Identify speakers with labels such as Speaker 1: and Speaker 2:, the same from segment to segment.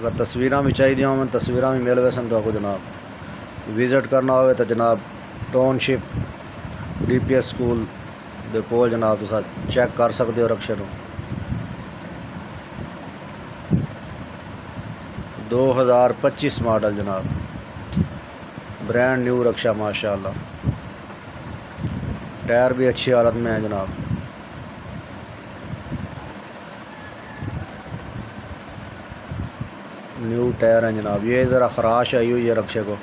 Speaker 1: اگر تصویراں بھی چاہیے ہوں تصویراں بھی مل ویسن تو کو جناب وزٹ کرنا ہوئے تو جناب ٹاؤن شپ DPS سکول دے کول جناب تو چیک کر سکتے ہو رکشے نو 2025 ماڈل جناب برانڈ نیو رکشا ماشاءاللہ ٹائر بھی اچھی حالت میں ہے جناب نیو ٹائر ہیں جناب یہ ذرا خراش آئی ہوئی ہے رکشے کو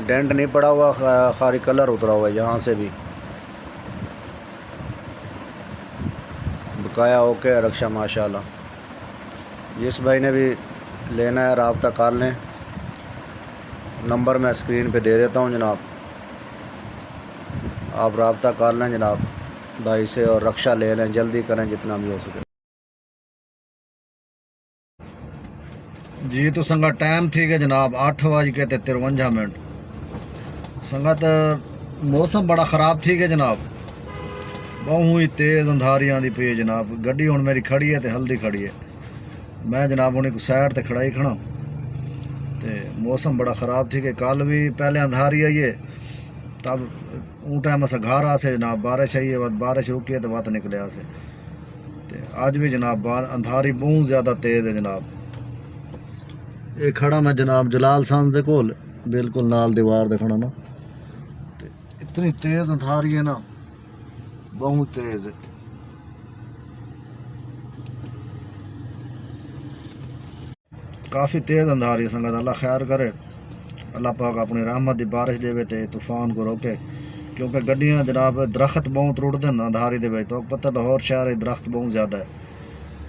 Speaker 1: ڈینٹ نہیں پڑا ہوا خالی کلر اترا ہوا ہے یہاں سے بھی بقایا اوکے ہے رکشا ماشاءاللہ جس بھائی نے بھی لینا ہے رابطہ کر لیں نمبر میں اسکرین پہ دے دیتا ہوں جناب آپ رابطہ کر لیں جناب بھائی سے اور رکشا لے لیں جلدی کریں جتنا بھی ہو سکے جی تو سنگت ٹائم تھی کہ جناب 8:53 سنگت موسم بڑا خراب تھی کہ جناب بہت ہی تیز اندھاریاں دی پی جناب گڈی ہوں میری کھڑی ہے تے ہلدی کھڑی ہے میں جناب انہیں کو سائڈ تے کھڑائی کھڑا تے موسم بڑا خراب تھی کہ کل بھی پہلے اندھاری آئی ہے تب اون ٹائم اسا گھر آسے جناب بارش آئی ہے بارش رکی ہے تو وقت نکلے آسے تے آج بھی جناب اندھاری بہت زیادہ تیز ہے جناب یہ کھڑا میں جناب جلال سانس دے کول بالکل نال دیوار دے کھڑا نا تے اتنی تیز اندھاری ہے نا بہت تیز ہے کافی تیز اندھاری سنگت اللہ خیر کرے اللہ پاک اپنی رحمت دی بارش دے تے طوفان کو روکے کیونکہ گڈیاں جناب درخت بہت رڑتے ہیں اندھاری دے تو پتہ لاہور شہر درخت بہت زیادہ ہے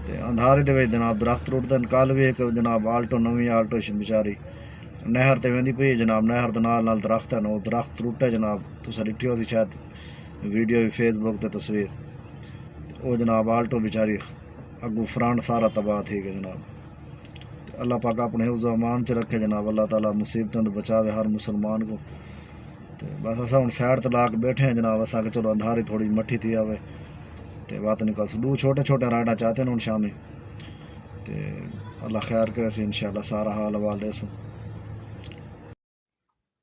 Speaker 1: تے اندھاری دے جناب درخت رڑتے ہیں کل بھی ایک جناب آلٹو نویں آلٹو بیچاری نہر تے ویندی پئی جناب نہر دے نال درخت ہیں وہ درخت ٹوٹے جناب تساں ڈٹھی ہو سی شاید ویڈیو بھی فیس بک تے تصویر وہ جناب آلٹو بیچاری اگوں فرنٹ سارا تباہ تھی کہ جناب اللہ پاک اپنے حفظ و امان چ رکھے جناب اللہ تعالیٰ مصیبتوں تو بچاوے ہر مسلمان کو تے بس اصا ہوں سائڈ تے لا کے بیٹھے ہیں جناب اصا کہ چلو اندھاری تھوڑی مٹھی تھی آوے تے بات نکل دو چھوٹے چھوٹے رائڈاں چاہتے ہیں ہوں شامی تے اللہ خیر کرے سی انشاءاللہ سارا حال حوال دے سو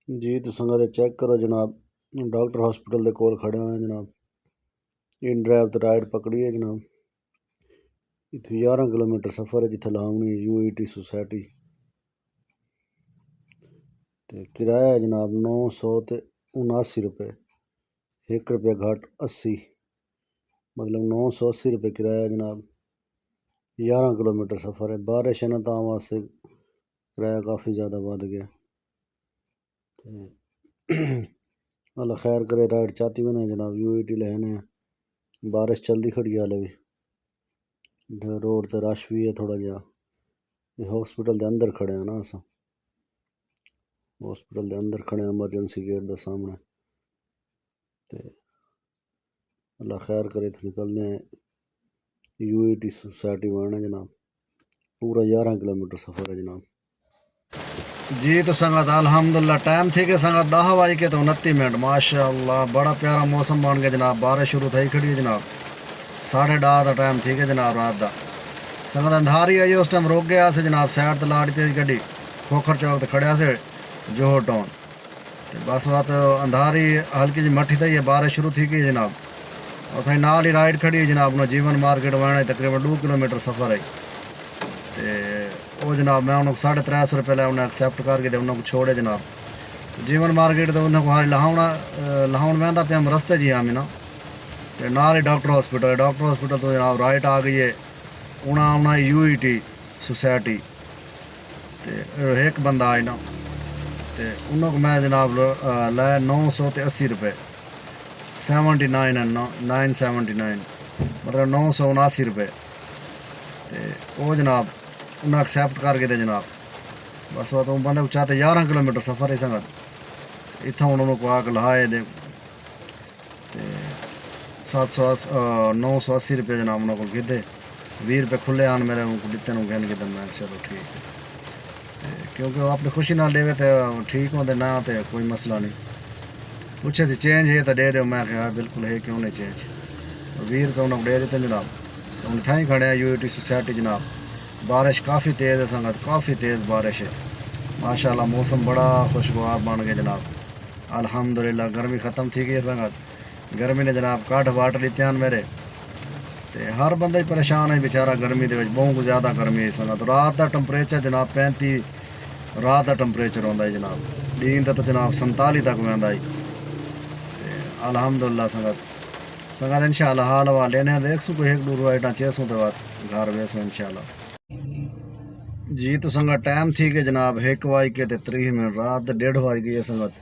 Speaker 1: جی تو سنگت چیک کرو جناب ڈاکٹر ہاسپٹل دے کول کھڑے ہوئے ہیں جناب ان ڈرائیو تے رائڈ پکڑی ہے جناب اتنے 11 کلومیٹر سفر ہے جتنے لاؤنی UET سوسائٹی تے کرایہ ہے جناب 979 روپے 1 روپیہ گھٹ 80 مطلب 980 روپے کرایہ جناب 11 کلومیٹر سفر ہے بارش ہے نا تا واسطے کرایہ کافی زیادہ بڑھ گیا اللہ خیر کرے رائڈ چاہتی میں نے جناب UET لینے بارش چلتی کھڑی حالے بھی روڈ تے رش بھی ہے تھوڑا جہا یہ ہاسپٹل دے اندر کھڑے ہیں نا اساں ہاسپٹل دے اندر کھڑے ہیں ایمرجنسی گیٹ دے سامنے تے اللہ خیر کرے تو نکلنے ہیں UET سوسائٹی وانا جناب پورا 11 کلومیٹر سفر ہے جناب جی تو سنگت الحمدللہ ٹائم تھی کہ سنگت 10:29 ماشاءاللہ بڑا پیارا موسم بن گیا جناب بارش شروع تھی کھڑی ہے جناب 10:30 کا ٹائم تھی کہ جناب رات دا سنگت اندھاری آئی اس ٹائم روک گیا سے جناب سائڈ تے لاڑی تیز گڈی کھوکھر چوک تے کھڑیا سے جوہر ٹاؤن تے بس بات اندھاری ہلکی جی مٹھی تھی ہے بارش شروع تھی گئی جناب اتھائی نال ہی رائڈ کھڑی ہے جناب انہوں جیون مارکیٹ وانا تقریباً 2 کلومیٹر سفر ہے تے وہ جناب میں انہوں کو 350 روپے لے انہیں ایکسیپٹ کر کے انہوں کو چھوڑے جناب جیون مارکیٹ تے انہوں کو ہاری لہاؤن وہدا پہ ہم رستے جی آمی نا تے نال ہی ڈاکٹر ہاسپٹل تو جناب رائٹ آ گئی ہے انہاں UET سوسائٹی تے ایک بندہ آئی نا تے انہوں کو میں جناب لائے 980 روپے 979 مطلب 979 روپے تے وہ جناب انہیں ایکسیپٹ کر کے دے جناب بس بات بندے کو چاہتے 11 کلومیٹر سفر ہے سنگت اتنا انہوں کو آ کے لہائے دے 980 روپے جناب انہوں کو گدے 20 روپے کھلے آن میرے کو دیتے ہیں گہن کے دن میں چلو ٹھیک ہے کیونکہ وہ اپنی خوشی نہ لے تو ٹھیک ہوتے نہ تو کوئی مسئلہ نہیں پوچھے سی چینج ہے تو دے دو میں کہا بالکل ہے کیوں نہیں چینج 20 روپے انہوں کو دے دیتے جناب انہیں تھائیں کھڑے ہیں UET سوسائٹی جناب بارش کافی تیز ہے سنگت، کافی تیز بارش ہے ماشاءاللہ، موسم بڑا خوشگوار بن گیا جناب الحمدللہ۔ گرمی ختم تھی گئی ہے سنگت، گرمی نے جناب کٹ واٹ لیتے ہیں میرے تے ہر بندہ ہی پریشان ہے بیچارہ گرمی دے وچ، بہت زیادہ گرمی ہے سنگت۔ رات دا ٹمپریچر جناب 35 رات دا ٹمپریچر ہوندا ہے جناب، دین دا تو جناب 47 تک ویندا ہے الحمدللہ سنگت۔ سنگت انشاءاللہ حال حوال لینے ہیں، دیکھ سو کوئی ایک ڈور وائٹاں چیسوں تے بعد گھر ویسو انشاءاللہ جی۔ تو سنگت ٹائم تھی کہ جناب 1:30 رات دے 1:30 گئی ہے سنگت،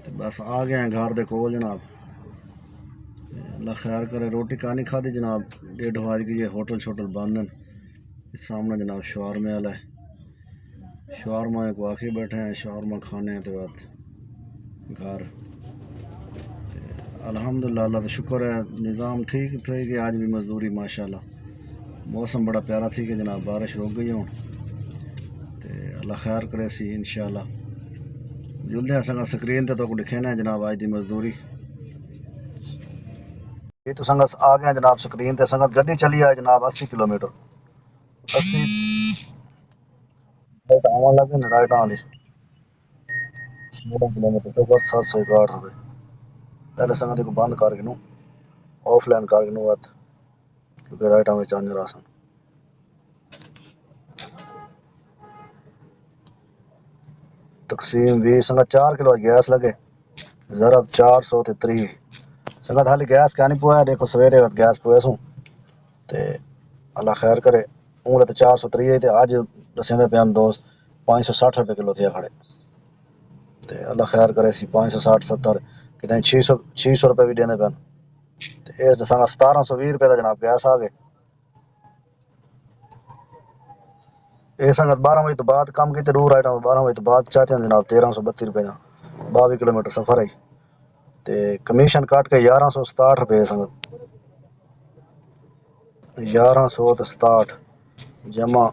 Speaker 1: تے بس آ گئے ہیں گھر دے کول جناب، اللہ خیر کرے۔ روٹی کہانی کھادی جناب، 1:30 گئی ہے، ہوٹل شوٹل بند ہیں۔ اس سامنے جناب شوارمے والا ہے، شوارما کو آ کے بیٹھے ہیں، شوارما کھانے ہیں تو بعد گھر الحمدللہ اللہ کا شکر ہے، نظام ٹھیک تھے کہ آج بھی مزدوری ماشاءاللہ۔ موسم بڑا پیارا تھی کہ جناب بارش رک گئی ہوں تے اللہ خیر کرے سی انشاءاللہ۔ جلدی ہیں سنگا سکرین تے تو کو دکھینا ہے جناب آج دی مزدوری۔ یہ تو سنگت آ گئے ہیں جناب سکرین تے، سنگت گڈی چلی ہے جناب 80 کلومیٹر، 80 آن لگے نا رائٹ آن 16 کلومیٹر تو بس 761 روپے۔ پہلے سنگت کو بند کر کے نو آف لائن کر کے نو بات، کیونکہ رائٹ آن چاند راسن تقسیم 20 سنگت 4 کلو گیس لگے، ضرب 430 سنگت حالی گیس کیا نہیں پویا، دیکھو سویرے وقت گیس پویا سوں تے اللہ خیر کرے اونگلے تے 430 تے آج دسیں دے پیان دوست 560 روپے کلو تھیا کھڑے تے اللہ خیر کرے سی 560 70 کتنے 600 روپے بھی دینے پین تے اس دساں 1720 روپے دا جناب گیس آ گئے۔ یہ سنگت 12 بجے تو بعد کام کیتے دور آئٹم 12 بجے تو بعد چاہتے ہیں جناب 1332 روپے دا 22 کلومیٹر سفر ہے تے کمیشن کٹ کے 1167 روپے سنگت، 1167 جمع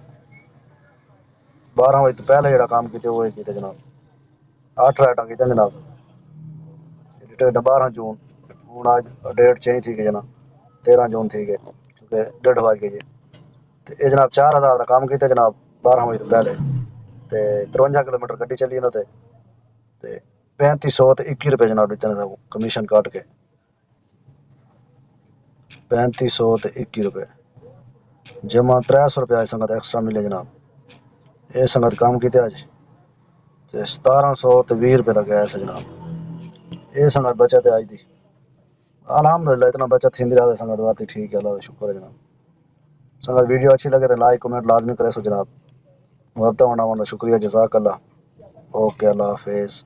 Speaker 1: 12 بجے تو پہلے جڑا کام کیتے وہ کیتے جناب 8 رائٹاں کیتے جناب، ڈیٹ 12 جون ہوں آج ڈیٹ چینج تھی کہ جناب 13 جون تھی گئے کیونکہ 1:30 گئی ہے تے یہ جناب 4000 دا کام کیتے جناب 12 بجے تو پہلے تے 53 کلومیٹر گڈی چلی انہوں تے 3521 روپے جناب دیتے ہیں سب کمیشن کٹ کے 3521 روپے جمع 300 روپے آج سنگت ایکسٹرا ملے جناب۔ یہ سنگت کام کیتے آج تے 1720 روپے دا گیس ہے جناب، یہ سنگت بچت ہے آج دی الحمدللہ۔ اتنا بچت تھی رہے سنگت بات ہی ٹھیک ہے، اللہ کا شکر ہے جناب۔ سنگت ویڈیو اچھی لگے تو لائک کمنٹ لازمی کرے سو جناب، وابطہ ہونا شکریہ جزاک اللہ، اوکے اللہ حافظ۔